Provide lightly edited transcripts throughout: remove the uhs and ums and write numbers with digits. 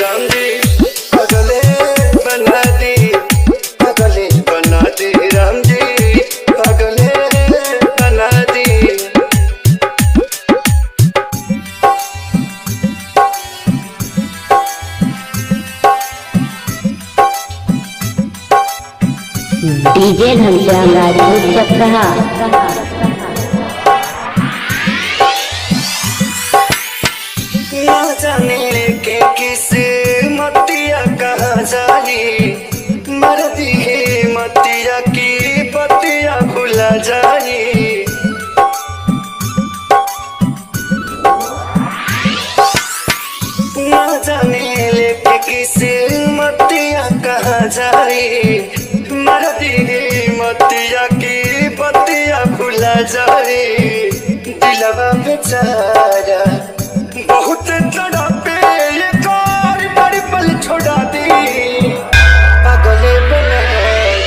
राम जी, पगले बना दी, पगले बना दी राम जी, पगले बना दी। डीजे घनश्याम राजपूत चक्रा। ना जाने के किस मतिया कहाँ जाई, मरदी है मतिया की पतिया भुला जाई। ना जाने लेके किस मतिया कहाँ जाई, मरदी है मतिया की पतिया भुला जाई। दिलवा बेचारा बहुत तड़पे, ये कार बड़ी पल छोड़ा दी, पगले बना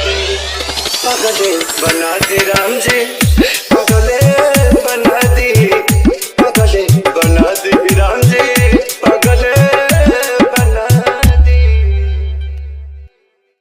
दी, पगले बना दी राम जी।